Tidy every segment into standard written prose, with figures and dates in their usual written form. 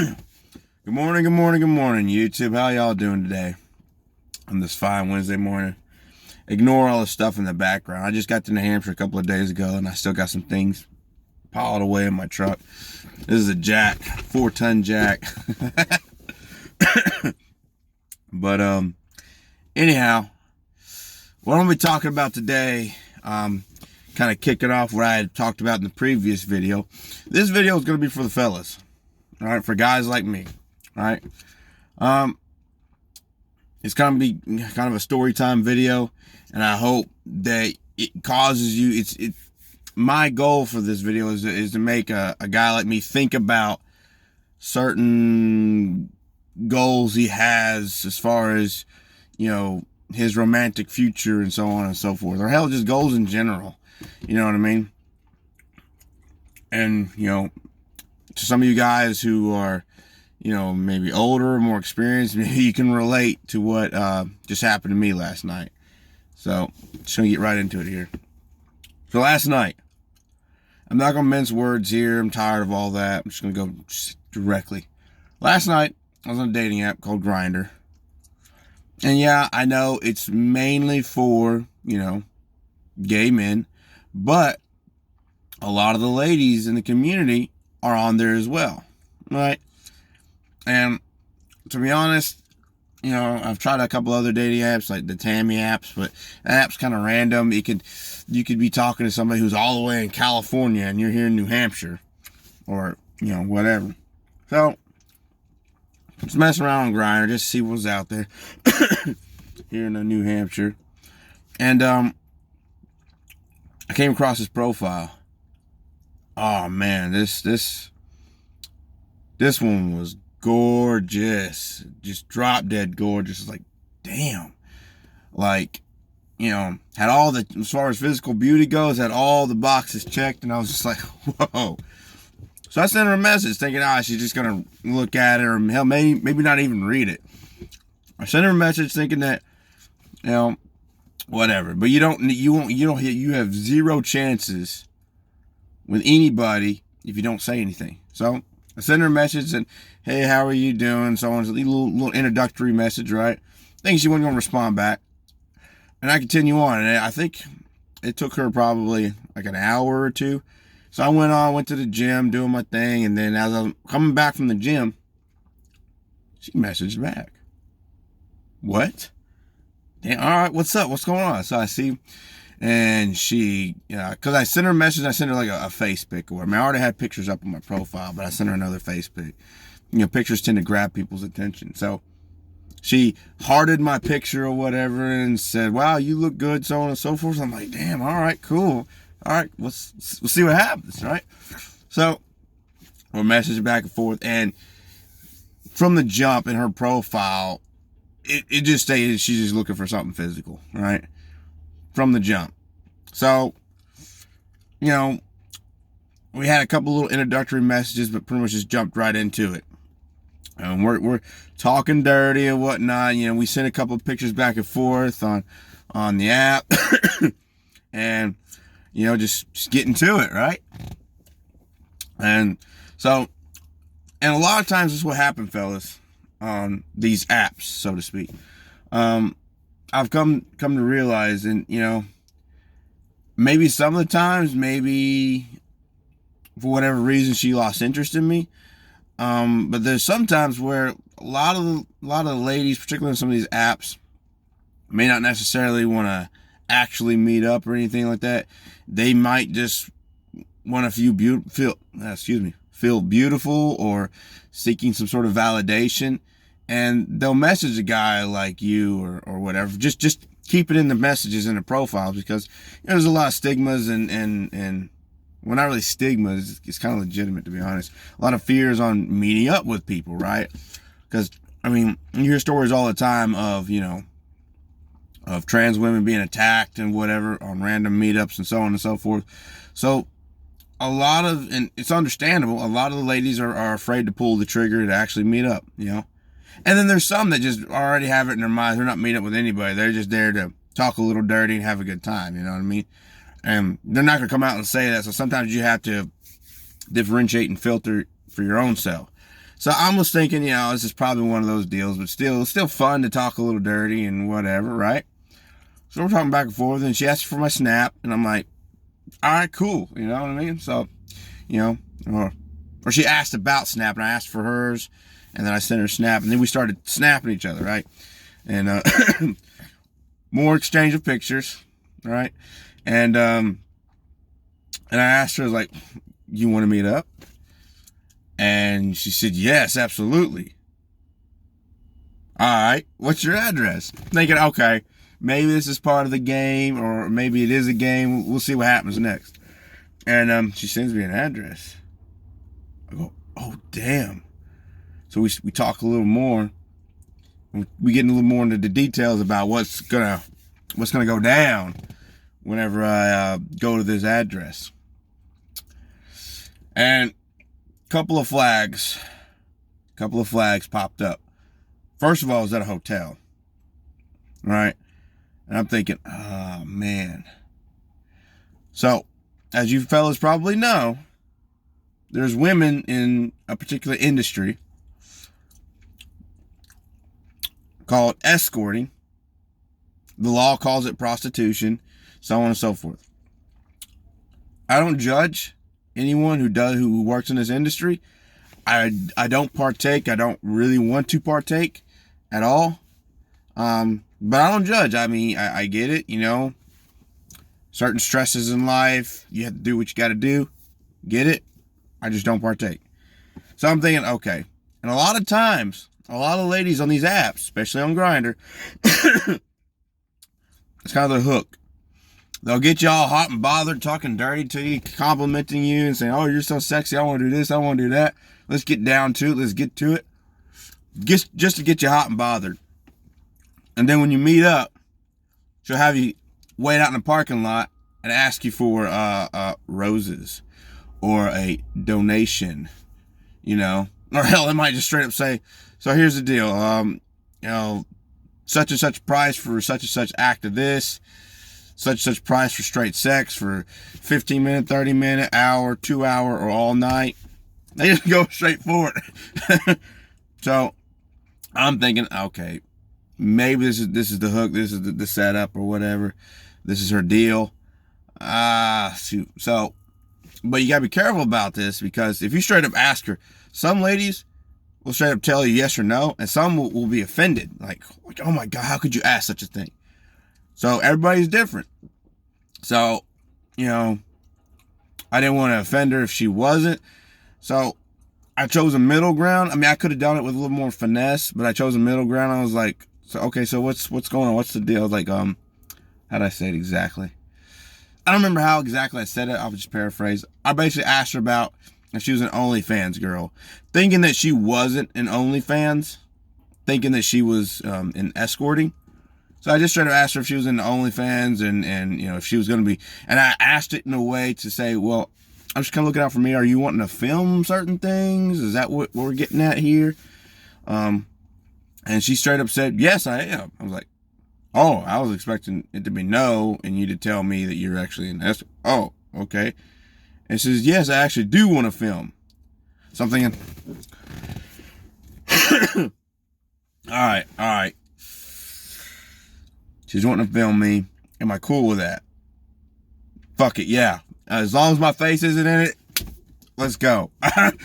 Good morning, good morning, good morning, YouTube. How y'all doing today on this fine Wednesday morning? Ignore all the stuff in the background. I just got to New Hampshire a couple of days ago, and I still got some things piled away in my truck. This is a jack, 4-ton jack. But anyhow, what I'm gonna be talking about today, kind of kicking off what I had talked about in the previous video. This video is gonna be for the fellas, all right, for guys like me. All right. It's gonna be kind of a story time video, and I hope that it causes you. It's my goal for this video is to make a guy like me think about certain goals he has as far as, you know, his romantic future and so on and so forth, or hell, just goals in general. You know what I mean? And, you know, to some of you guys who are, you know, maybe older, more experienced, maybe you can relate to what just happened to me last night. So, just gonna get right into it here. So last night, I'm not gonna mince words here. I'm tired of all that. I'm just gonna go directly. Last night, I was on a dating app called Grindr. And yeah, I know it's mainly for, you know, gay men, but a lot of the ladies in the community are on there as well, right? And to be honest, you know, I've tried a couple other dating apps like the Tammy apps, but that app's kind of random. You could be talking to somebody who's all the way in California and you're here in New Hampshire, or, you know, whatever. So just messing around on Grindr, just see what's out there here in New Hampshire. And I came across his profile. Oh man, this one was gorgeous, just drop dead gorgeous. Like, damn, like, you know, had all the, as far as physical beauty goes, had all the boxes checked, and I was just like, whoa. So I sent her a message thinking, she's just gonna look at it, or hell, maybe not even read it. I sent her a message thinking that, you know, whatever. But you have zero chances with anybody if you don't say anything. So I sent her a message and, hey, how are you doing? So on, a little introductory message, right? Thinking she wasn't gonna respond back, and I continue on. And I think it took her probably like an hour or two. So I went to the gym doing my thing, and then as I'm coming back from the gym, she messaged back. What? Damn, all right, what's up? What's going on? So I see, and she, because I sent her a message, I sent her like a face pic, or I mean, I already had pictures up on my profile, but I sent her another face pic. You know, pictures tend to grab people's attention. So she hearted my picture or whatever and said, wow, you look good, so on and so forth. So I'm like, damn, all right, cool. All right, we'll see what happens, right? So we're messaging back and forth, and from the jump in her profile, it just stated she's just looking for something physical, right? From the jump. So, you know, we had a couple little introductory messages, but pretty much just jumped right into it. And we're talking dirty and whatnot. You know, we sent a couple of pictures back and forth on the app, and, you know, just getting to it, right? And so, and a lot of times this is what happened, fellas, on these apps, so to speak. I've come to realize, and, you know, maybe some of the times, maybe for whatever reason she lost interest in me. But there's sometimes where a lot of the ladies, particularly on some of these apps, may not necessarily want to actually meet up or anything like that. They might just want to feel beautiful, or seeking some sort of validation, and they'll message a guy like you or whatever. Just keep it in the messages in the profiles, because, you know, there's a lot of stigmas and well, not really stigmas. It's kind of legitimate, to be honest. A lot of fears on meeting up with people, right? Because, I mean, you hear stories all the time of, you know, of trans women being attacked and whatever on random meetups and so on and so forth. So and it's understandable, a lot of the ladies are afraid to pull the trigger to actually meet up, you know? And then there's some that just already have it in their minds. They're not meeting up with anybody. They're just there to talk a little dirty and have a good time, you know what I mean? And they're not going to come out and say that. So sometimes you have to differentiate and filter for your own self. So I was thinking, this is probably one of those deals, but still fun to talk a little dirty and whatever, right? So we're talking back and forth, and she asked for my snap, and I'm like, all right, cool. You know what I mean? So, or she asked about snap, and I asked for hers, and then I sent her snap, and then we started snapping each other, right? And more exchange of pictures, right? And I asked her, like, you want to meet up? And she said, yes, absolutely. All right, what's your address? Thinking, okay, maybe this is part of the game, or maybe it is a game. We'll see what happens next. And she sends me an address. I go, oh, damn. So we talk a little more. We get a little more into the details about what's gonna go down whenever I go to this address. And couple of flags popped up. First of all, I was at a hotel, right? And I'm thinking, oh man. So, as you fellas probably know, there's women in a particular industry called escorting. The law calls it prostitution, so on and so forth. I don't judge anyone who works in this industry. I don't partake. I don't really want to partake at all. But I don't judge. I mean, I get it, certain stresses in life, you have to do what you got to do. Get it? I just don't partake. So I'm thinking, okay. And a lot of times, a lot of ladies on these apps, especially on Grindr, it's kind of their hook. They'll get you all hot and bothered, talking dirty to you, complimenting you, and saying, oh, you're so sexy, I want to do this, I want to do that. Let's get down to it, let's get to it. Just to get you hot and bothered. And then when you meet up, she'll have you wait out in the parking lot and ask you for roses or a donation, Or hell, they might just straight up say, so here's the deal, such and such price for such and such act of this, such price for straight sex for 15 minute, 30 minute, hour, 2 hour, or all night. They just go straight for it. So I'm thinking, okay, maybe this is the hook, this is the setup or whatever. This is her deal. So, but you gotta be careful about this, because if you straight up ask her, some ladies will straight up tell you yes or no, and some will be offended. Like, oh my God, how could you ask such a thing? So everybody's different. So, I didn't want to offend her if she wasn't. So I chose a middle ground. I mean, I could have done it with a little more finesse, but I chose a middle ground. I was like, so what's going on? What's the deal? I was like, how'd I say it exactly? I don't remember how exactly I said it. I'll just paraphrase. I basically asked her about if she was an OnlyFans girl, thinking that she wasn't an OnlyFans, thinking that she was in escorting. So I just tried to ask her if she was in the OnlyFans and if she was going to be, and I asked it in a way to say, well, I'm just kind of looking out for me. Are you wanting to film certain things? Is that what we're getting at here? And she straight up said, yes, I am. I was like, oh, I was expecting it to be no, and you to tell me that you're actually in escort. Oh, okay. And she says, yes, I actually do want to film something. All right. She's wanting to film me. Am I cool with that? Fuck it, yeah. As long as my face isn't in it, let's go.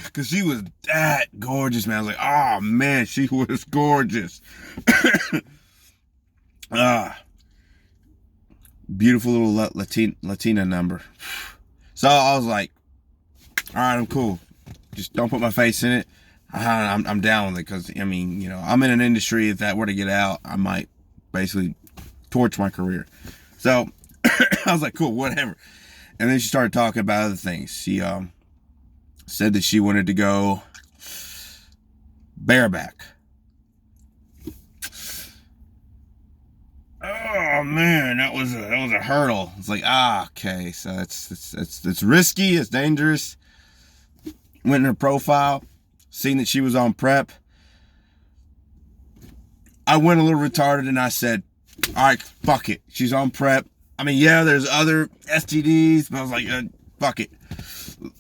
Because she was that gorgeous, man. I was like, oh, man, she was gorgeous. Beautiful little Latina number. So I was like, all right, I'm cool. Just don't put my face in it. I'm down with it, because, I mean, I'm in an industry, if that were to get out, I might basically torch my career. So I was like, cool, whatever. And then she started talking about other things. She said that she wanted to go bareback. Oh man, that was a hurdle. It's like, okay, so it's risky, it's dangerous. Went in her profile, seen that she was on PrEP. I went a little retarded and I said, all right, fuck it. She's on PrEP. I mean, yeah, there's other STDs, but I was like, fuck it.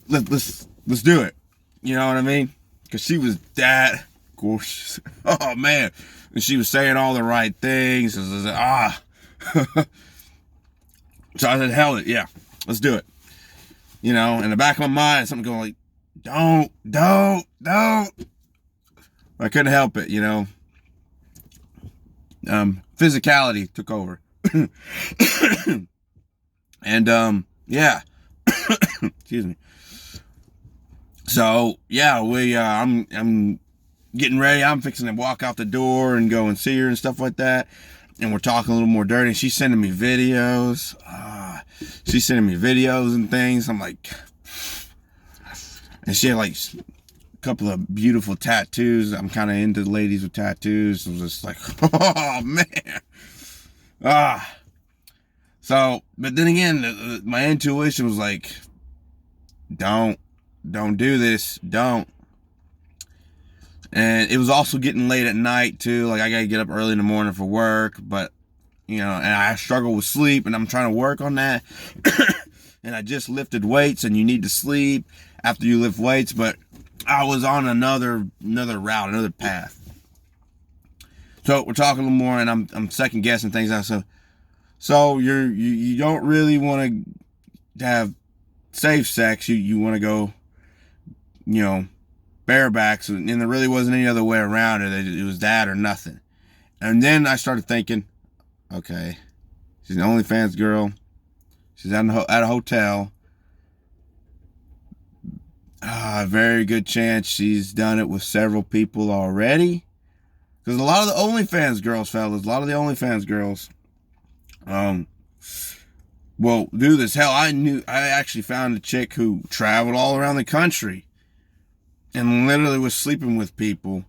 Let's do it. You know what I mean? because she was that gorgeous. Oh, man. And she was saying all the right things. So I said, hell it, yeah, let's do it. You know, in the back of my mind, something going like, don't. I couldn't help it, you know. Physicality took over. And, yeah. Excuse me. So, yeah, I'm getting ready. I'm fixing to walk out the door and go and see her and stuff like that. And we're talking a little more dirty. She's sending me videos. And things. I'm like, and she had like a couple of beautiful tattoos. I'm kind of into ladies with tattoos. I was just like, oh man. So, but then again, my intuition was like, don't do this. Don't. And it was also getting late at night too. Like I got to get up early in the morning for work, but you know, and I struggle with sleep and I'm trying to work on that. And I just lifted weights and you need to sleep after you lift weights, but I was on another route, another path. So we're talking a little more and I'm second guessing things out. So you don't really want to have safe sex. You want to go, you know, barebacks, and there really wasn't any other way around it. It was that or nothing. And then I started thinking, okay, she's an OnlyFans girl. She's at a hotel. Very good chance she's done it with several people already. Because a lot of the OnlyFans girls, well, do this. Hell, I actually found a chick who traveled all around the country and literally was sleeping with people.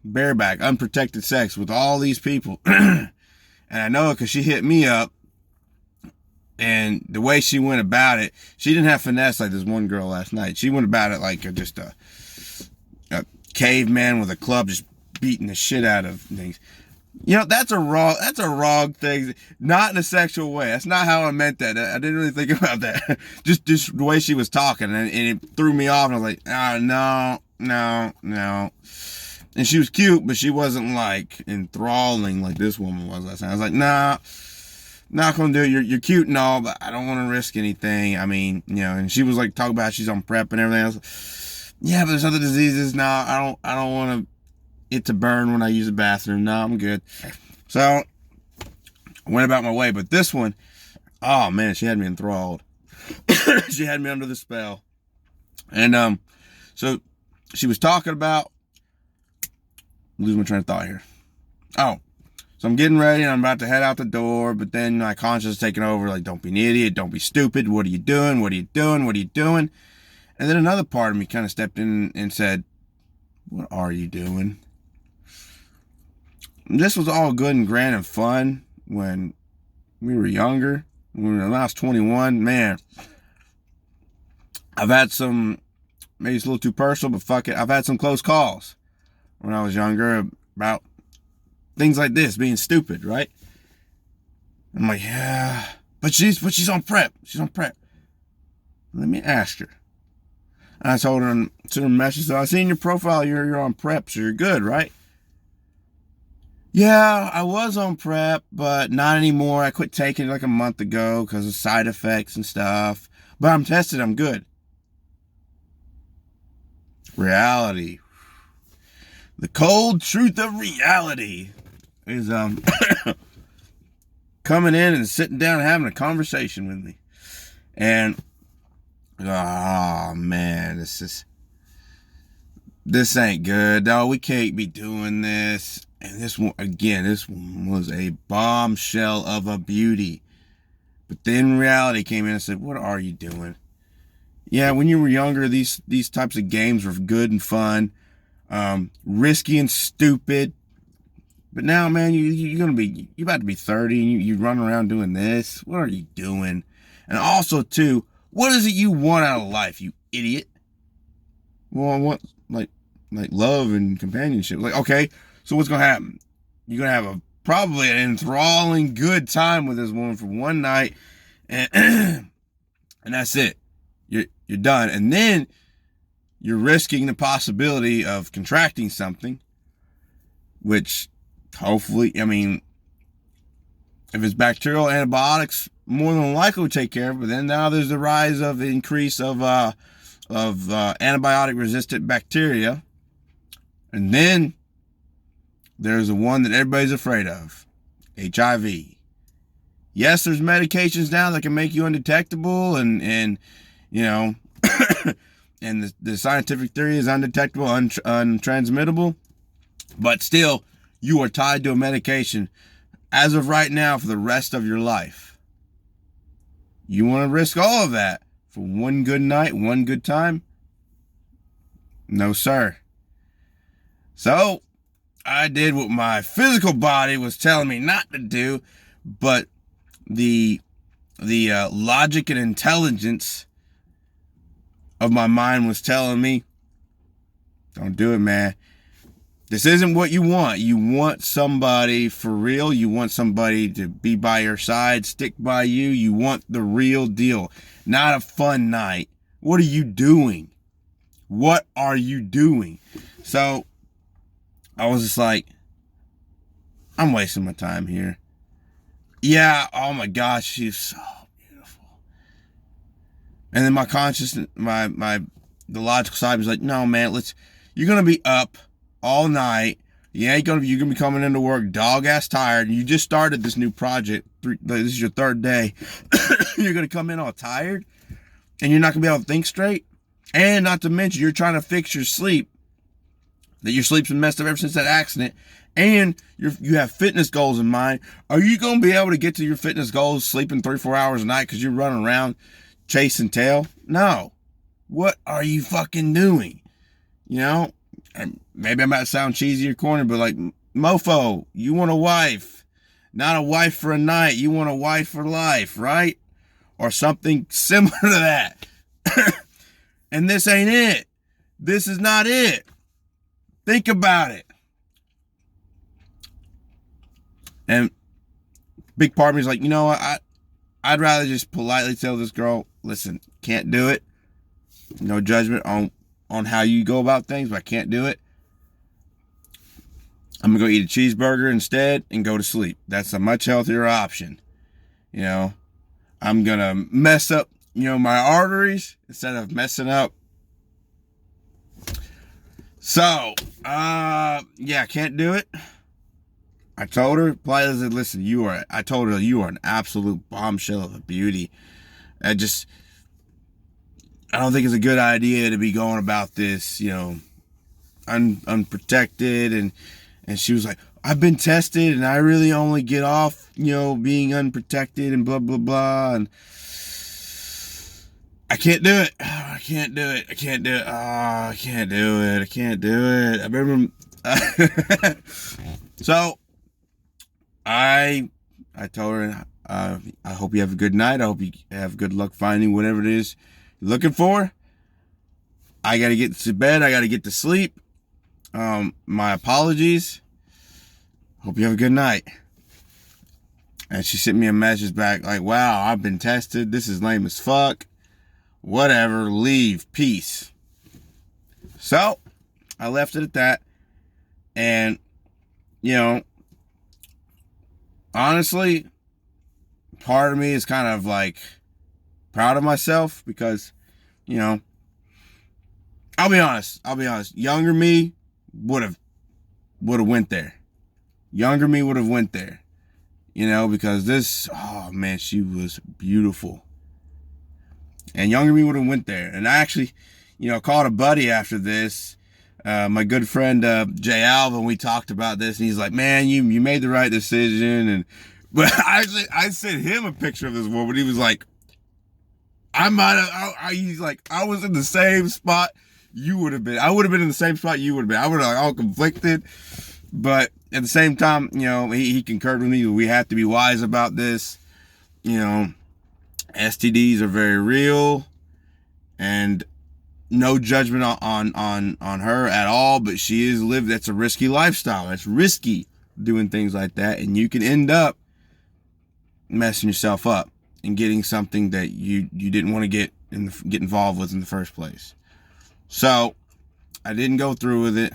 Bareback, unprotected sex with all these people. And I know it because she hit me up. And the way she went about it, she didn't have finesse like this one girl last night. She went about it like just a caveman with a club, just beating the shit out of things. You know, that's a wrong thing. Not in a sexual way. That's not how I meant that. I didn't really think about that. just the way she was talking, and it threw me off. And I was like, oh, no. And she was cute, but she wasn't like enthralling like this woman was last night. I was like, nah, not gonna do it. You're cute and all, but I don't want to risk anything. I mean, you know. And she was like talking about she's on PrEP and everything else. Yeah, but there's other diseases. No, I don't want it to burn when I use the bathroom. No, I'm good. So I went about my way. But this one, oh man, she had me enthralled. She had me under the spell. And so she was talking about. Lose my train of thought here. Oh, so I'm getting ready and I'm about to head out the door, but then my conscience is taking over. Like, don't be an idiot, don't be stupid. What are you doing? What are you doing? What are you doing? And then another part of me kind of stepped in and said, what are you doing? This was all good and grand and fun when we were younger. When I was 21, man, I've had some, maybe it's a little too personal, but fuck it. I've had some close calls when I was younger about things like this, being stupid, right? I'm like, yeah, but she's on PrEP. She's on PrEP. Let me ask her. And I told her, sent her a message, so I seen your profile, you're on PrEP, so you're good, right? Yeah, I was on PrEP, but not anymore. I quit taking it like a month ago because of side effects and stuff. But I'm tested, I'm good. Reality. The cold truth of reality is coming in and sitting down and having a conversation with me. And oh man, this ain't good. No, we can't be doing this. And this one was a bombshell of a beauty. But then reality came in and said, what are you doing? Yeah, when you were younger, these types of games were good and fun. Risky and stupid, but now, man, you're about to be 30 and you run around doing this. What are you doing? And also, too, what is it you want out of life, you idiot? Well, I want like love and companionship. Like, okay, so what's gonna happen? You're gonna have probably an enthralling good time with this woman for one night, and and that's it. you're done. And then you're risking the possibility of contracting something, which hopefully, I mean, if it's bacterial, antibiotics more than likely would take care of it. But then now there's the rise of the increase of antibiotic resistant bacteria. And then there's the one that everybody's afraid of, HIV. Yes, there's medications now that can make you undetectable, and you know, and the scientific theory is undetectable, untransmittable, but still, you are tied to a medication as of right now for the rest of your life. You want to risk all of that for one good night, one good time? No, sir. So, I did what my physical body was telling me not to do, but the logic and intelligence of my mind was telling me, don't do it, man. This isn't what you want. You want somebody for real. You want somebody to be by your side, stick by you. You want the real deal, not a fun night. What are you doing? What are you doing? So I was just like, I'm wasting my time here. Yeah, oh my gosh, she's so beautiful. And then my consciousness, the logical side was like, no, man, you're gonna be up all night. You're gonna be coming into work dog ass tired. You just started this new project. This is your third day. You're gonna come in all tired, and you're not gonna be able to think straight. And not to mention, you're trying to fix your sleep. That your sleep's been messed up ever since that accident. And you have fitness goals in mind. Are you going to be able to get to your fitness goals sleeping 3-4 hours a night because you're running around chasing tail? No. What are you fucking doing? You know, and maybe I might sound cheesy or corny, but like, mofo, you want a wife. Not a wife for a night. You want a wife for life, right? Or something similar to that. And this ain't it. This is not it. Think about it. And big part of me is like, you know what? I'd rather just politely tell this girl, listen, can't do it. No judgment on how you go about things, but I can't do it. I'm going to go eat a cheeseburger instead and go to sleep. That's a much healthier option. You know, I'm going to mess up, my arteries instead of messing up. So, yeah, can't do it. I told her, politely said, listen, I told her you are an absolute bombshell of a beauty. I don't think it's a good idea to be going about this, unprotected. And she was like, I've been tested and I really only get off, being unprotected and blah, blah, blah. And I can't do it. I can't do it. I can't do it. I can't do it. I can't do it. I remember. So I told her, I hope you have a good night. I hope you have good luck finding whatever it is you're looking for. I got to get to bed. I got to get to sleep. My apologies. Hope you have a good night. And she sent me a message back like, wow, I've been tested. This is lame as fuck. Whatever, leave, peace. So, I left it at that. And, honestly, part of me is kind of like proud of myself because, I'll be honest. Younger me would have went there. Younger me would have went there. Because she was beautiful. And younger me would have went there. And I actually, called a buddy after this, my good friend Jay Alvin. We talked about this, and he's like, "Man, you made the right decision." But I sent him a picture of this woman. He was like, he's like, I was in the same spot you would have been. I would have been in the same spot you would have been. I would have all conflicted, but at the same time, he concurred with me. We have to be wise about this. STDs are very real, and no judgment on her at all, but she is that's a risky lifestyle. It's risky doing things like that, and you can end up messing yourself up and getting something that you didn't want to get get involved with in the first place. So I didn't go through with it,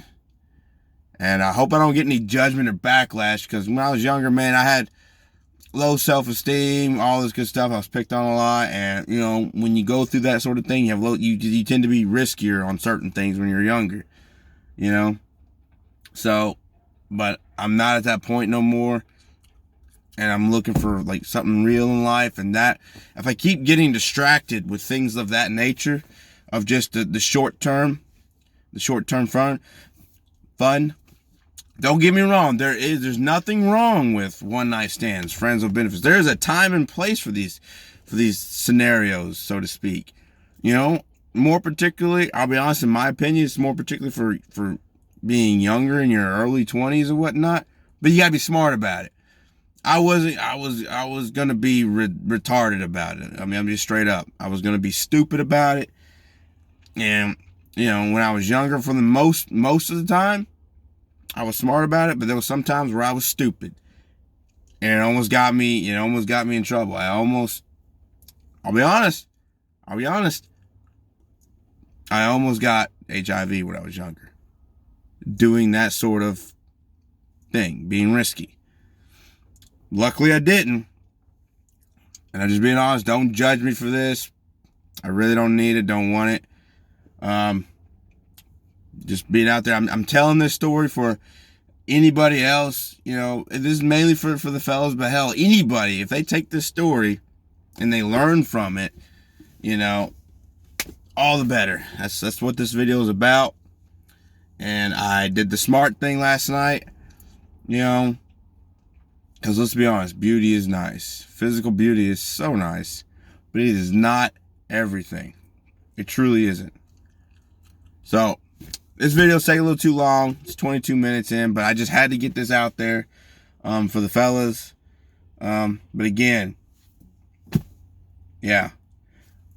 and I hope I don't get any judgment or backlash, because when I was younger, man, I had low self-esteem, all this good stuff. I was picked on a lot, and you know, when you go through that sort of thing, you tend to be riskier on certain things when you're younger, you know. So, but I'm not at that point no more, and I'm looking for like something real in life. And that, if I keep getting distracted with things of that nature, of just the short term fun. Don't get me wrong, there's nothing wrong with one night stands, friends with benefits. There is a time and place for these scenarios, so to speak. You know, more particularly, I'll be honest, in my opinion, it's more particularly for being younger in your early 20s or whatnot. But you gotta be smart about it. I was gonna be retarded about it. I mean, I'm just straight up. I was gonna be stupid about it. And you know, when I was younger, for the most of the time, I was smart about it, but there was some times where I was stupid, and it almost got me in trouble. I'll be honest, I almost got HIV when I was younger, doing that sort of thing, being risky. Luckily, I didn't, and I'm just being honest. Don't judge me for this. I really don't need it, don't want it. Just being out there. I'm telling this story for anybody else. You know, this is mainly for the fellas, but hell, anybody, if they take this story and they learn from it, you know, all the better. That's what this video is about. And I did the smart thing last night, you know, because let's be honest, beauty is nice. Physical beauty is so nice, but it is not everything. It truly isn't. So, this video's taking a little too long. It's 22 minutes in, but I just had to get this out there for the fellas. But again, yeah,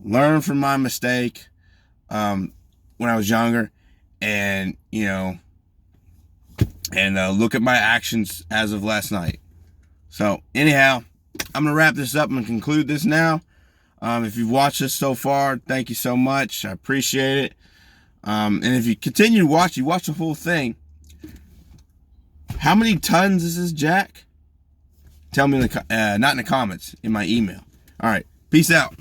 learn from my mistake when I was younger, and you know, and look at my actions as of last night. So anyhow, I'm gonna wrap this up and conclude this now. If you've watched this so far, thank you so much. I appreciate it. And if you continue to watch, you watch the whole thing. How many tons is this, Jack? Tell me in the not in the comments, in my email. All right, peace out.